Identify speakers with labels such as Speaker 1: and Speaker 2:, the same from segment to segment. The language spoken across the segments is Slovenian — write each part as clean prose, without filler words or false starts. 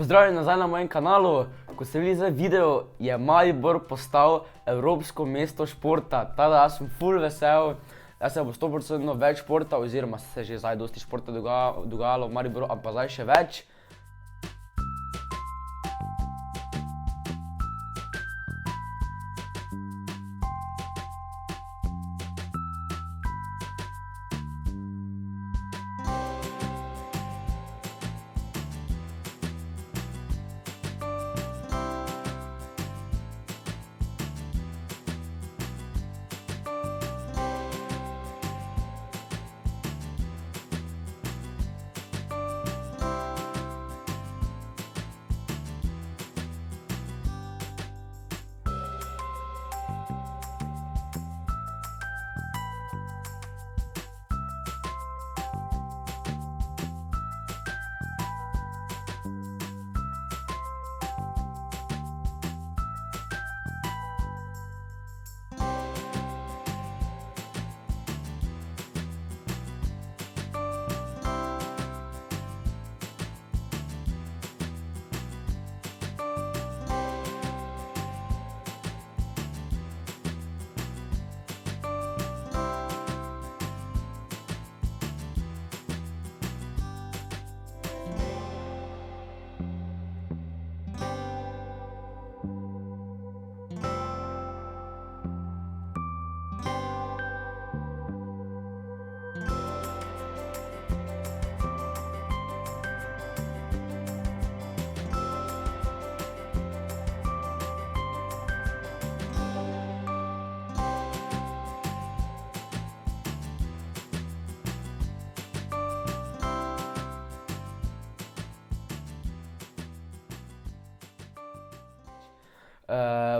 Speaker 1: Pozdravljeni nazaj na mojem kanalu. Ko ste videli zdaj video, je Maribor postal evropsko mesto športa. Tada jaz sem ful vesel, da se bo 100% več športa, oziroma se že zdaj dosti športa dogajalo v Mariboru, ampak zdaj še več.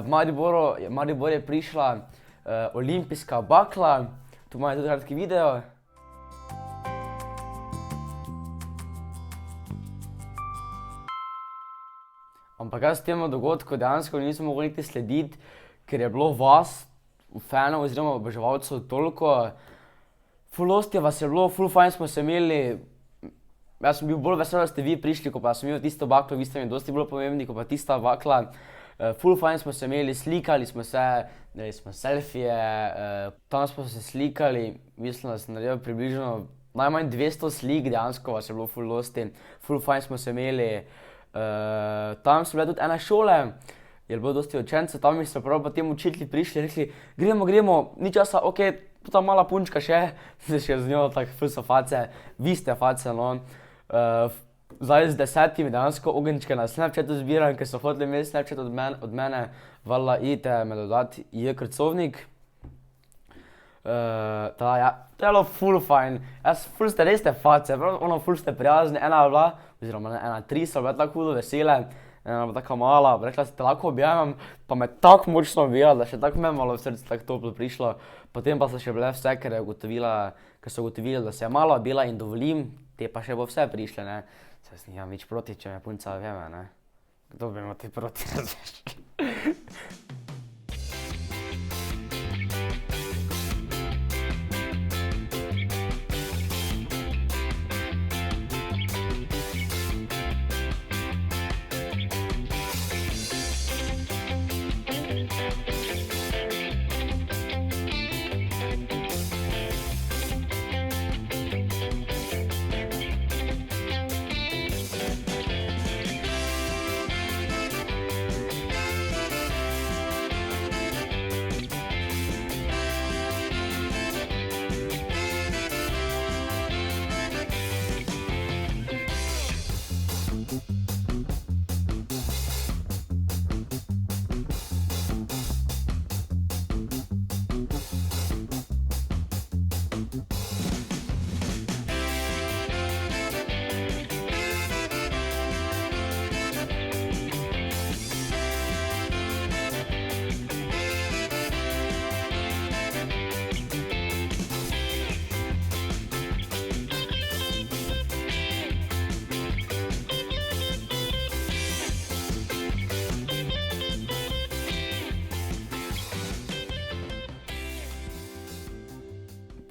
Speaker 1: V Maribor je prišla olimpijska bakla, tu imamo tudi kratki video. Ampak jaz temu dogodku dejansko nisem mogel niti slediti, ker je bilo vas, fanov oziroma oboževalcev toliko. Ful dosti vas je bilo, ful fajn smo se imeli. Jaz sem bil bolj vesel, da ste vi prišli, ko pa sem imel tisto baklo, vi ste mi dosti bolj pomembni, ko pa tista bakla. Ful fajn smo se imeli, slikali smo se, dali smo selfije, tam smo se slikali, mislim, da sem naredil približno najmanj 200 slik, dejansko vas je bilo ful dosti. Ful fajn smo se imeli, tam so bile tudi ene šole, je bilo dosti učencev, tam mi so prav potem učitelji prišli in rekli, gremo, ni časa, okej, tu ta mala punčka še, se še z njo tako ful so face, vi ste face, no. Zdaj z 10 dejansko ogenčke na Snapchatu zbiram, ker so hoteli imeti Snapchat od mene, valjda idite me dodati Krcovnik. To je bilo ful fajn, ful ste res te face, ful ste prijazni, ena je bila, oziroma ena 3 so bile tako hudo vesele, ena je bila taka mala, rekla se te lahko objavim, pa me tako močno objavila, da še tako me malo v srcu tako toplo prišlo. Potem pa so še bile vse, ker so ugotovili, da se je malo objavila in dovolim, te pa še bo vse prišle, ne. Saj nimam nič proti, če me punca objave, ne. Kdo bi imel ti proti, ne veš.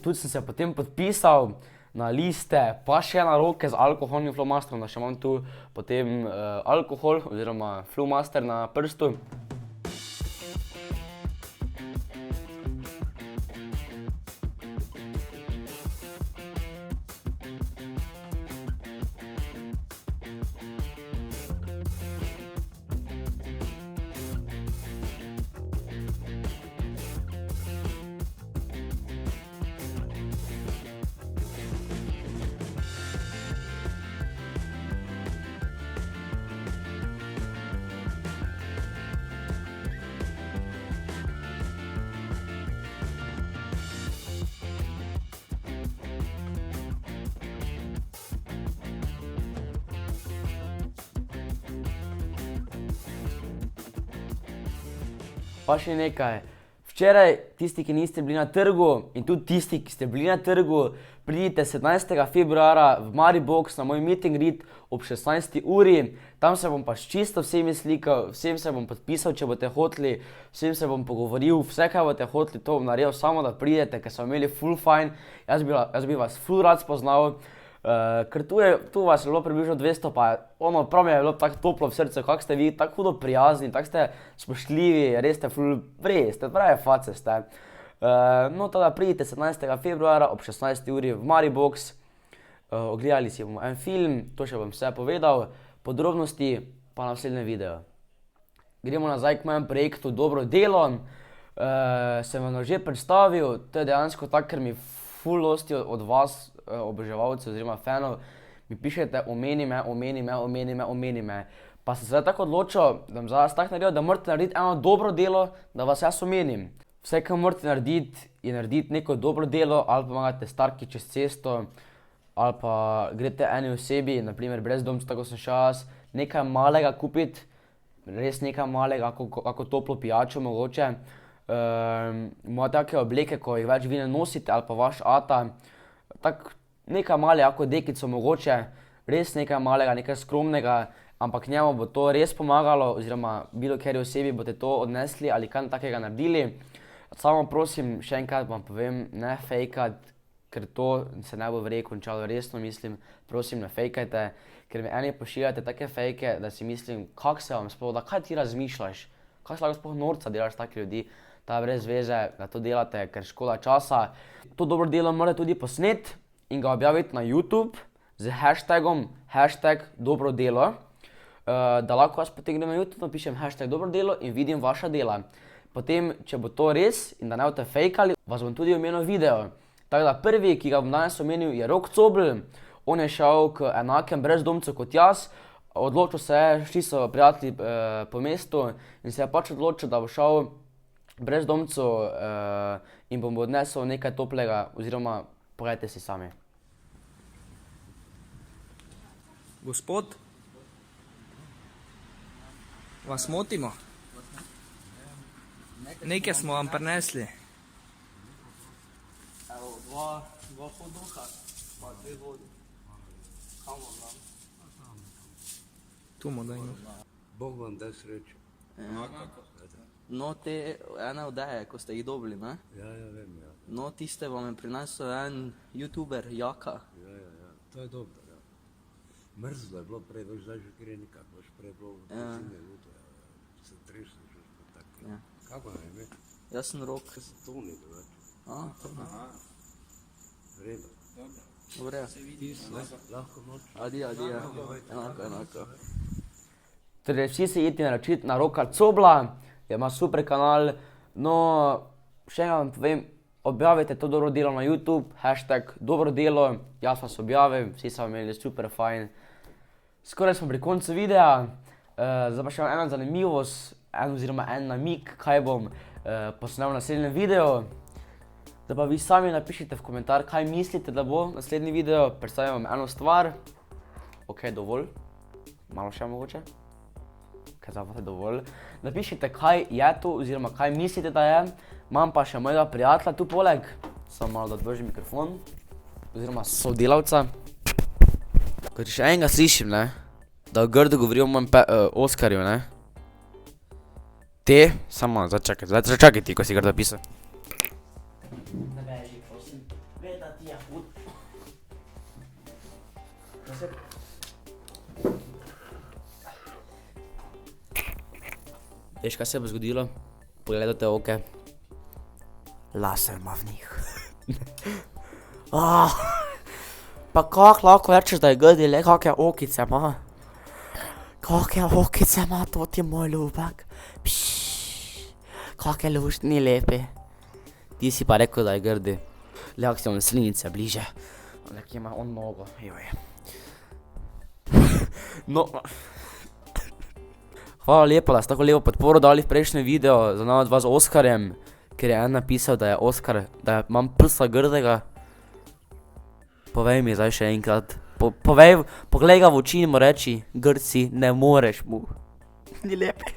Speaker 1: Tudi sem se potem podpisal na liste, pa še na roke z alkoholnim flomasterom, da še imam tu potem alkohol oziroma flomaster na prstu. Pa še nekaj, včeraj tisti, ki niste bili na trgu in tudi tisti, ki ste bili na trgu, pridite 17. februarja v Maribox na moj meet and greet ob 16. uri. Tam se bom pa čisto vsemi slikal, vsem se bom podpisal, če boste hoteli, vsem se bom pogovoril, vse, kaj boste hoteli, to bom naredil, samo da pridete, ker smo imeli ful fajn, jaz bi vas ful rad spoznal. Ker tu vas je bilo približno 200, pa prav mi je bilo tako toplo v srcu, kak ste vi, tako hudo prijazni, tako ste spoštljivi, res ste ful ste prave face ste. No, tada pridite 17. februarja ob 16. uri v Maribox, ogledali si bomo en film, to še bom vse povedal, podrobnosti pa na naslednjem videu. Gremo nazaj k mojem projektu Dobro delo, sem vam že predstavil, to je dejansko tako, ker mi ful dosti od vas, oboževalcev oziroma fanov, mi pišete omeni me. Pa sem se tako odločil, da bom za vas tako naredil, da morate narediti eno dobro delo, da vas jaz omenim. Vse, kar morate narediti, je narediti neko dobro delo, ali pomagate starki čez cesto, ali pa greste eni osebi, naprimer brezdomcu, tako sem šel jaz, nekaj malega kupiti, res nekaj malega, kako toplo pijačo mogoče. Imate take obleke, ko jih več vi ne nosite, ali pa vaš ata, tako nekaj malega, ako dekico mogoče, res nekaj malega, nekaj skromnega, ampak njemu bo to res pomagalo, oziroma bilo kateri osebi boste to odnesli ali kaj takega naredili. Samo prosim, še enkrat vam povem, ne fejkat, ker to se ne bo vrej končalo, resno mislim, prosim ne fejkajte, ker mi eni pošiljate take fejke, da si mislim, kak se vam sploh, da kaj ti razmišljaš, kak se lahko sploh norca delaš take ljudi, ta brez veze, da to delate, ker škoda časa. To dobro delo morate tudi posneti in ga objaviti na YouTube z hashtagom #dobrodelo, da lahko vas potem grem na YouTube, napišem #dobrodelo in vidim vaša dela. Potem, če bo to res in da ne boste fejkali, vas bom tudi omenil video. Tako da prvi, ki ga bom danes omenil, je Rok Cobl. On je šel k enakem brezdomcu kot jaz, odločil se je, šli so prijatelji po mestu in se je pač odločil, da bo šel brezdomcu in bom odnesel nekaj toplega, oziroma pogledajte si sami.
Speaker 2: Gospod, vas motimo? Nekaj smo vam prinesli.
Speaker 1: Evo, dva hodoha, pa 2 vodi. Kam vam dam?
Speaker 2: Tu mu dajmo.
Speaker 3: Bog vam da srečo.
Speaker 4: No, te ene odeje, ko ste jih dobili, ne?
Speaker 3: Ja, vem, ja.
Speaker 4: No, tiste vam je prinesel en youtuber, Jaka.
Speaker 3: Ja. To je dobro, ja. Mrzlo je bilo prej, zdaj že gre nikako, prej je bilo vsine ljuto, se tresno že tako.
Speaker 4: Ja.
Speaker 3: Kako vam je ime?
Speaker 4: Jaz sem Rok.
Speaker 3: Kaj se to ni drugače? Vreda.
Speaker 4: Dobre.
Speaker 3: Lahko noč.
Speaker 4: Adija. Enako.
Speaker 1: Torej, vsi se idite naročiti na Roka Cobla, ima super kanal. No, še enkrat vam povem, objavite to dobro delo na YouTube, #dobrodelo, jaz vas objavim, vsi so imeli super fajn. Skoraj smo pri koncu videa, zdaj pa še ena zanimivost, oziroma en namig, kaj bom posnel v naslednjem videu. Zdaj pa vi sami napišite v komentar, kaj mislite, da bo naslednji video, predstavim vam eno stvar. Ok, dovolj, malo še mogoče. Kaj zavate dovolj. Napišite, kaj je to, oziroma kaj mislite, da je. Imam pa še mojega prijatelja tu poleg, samo malo da odvržim mikrofon, oziroma sodelavca. Ko še enega slišim, ne, da grdo govori o mojem Oskarju, ne. Te, samo malo, začakaj ti, ko si grdo pisal. Ne beži, prosim. Veda ti je hud. Veš, kaj se bo zgodilo? Pogledajte oke. Laser ima v njih. Pa kak lahko rečeš, da je grdi, le kakve okice ima. Kakve okice ima, to ti je moj ljubek. Kakve luštni lepi. Ti si pa rekel, da je grdi. Le kak si on slinice bliže. Nekje ima on nogo, joj. No. Hvala lepa, da ste tako lepo podporo dali v prejšnjem videu za nama dva z Oskarjem, ker je en napisal, da je Oskar, da imam prsa grdega. Povej mi zdaj še enkrat. Poglej ga v oči in mu reči, grd si, ne moreš mu. Ni lepi.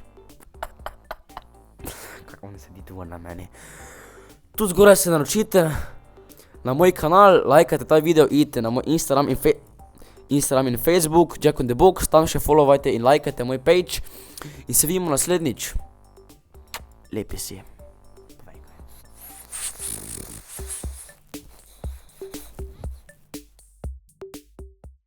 Speaker 1: Kako on sedi tu na meni. Tu zgoraj se naročite na moj kanal, lajkajte ta video, idite na moj Instagram in Facebook, Jack on the Box, tam še followajte in lajkajte moj page in se vidimo naslednjič. Lepi si.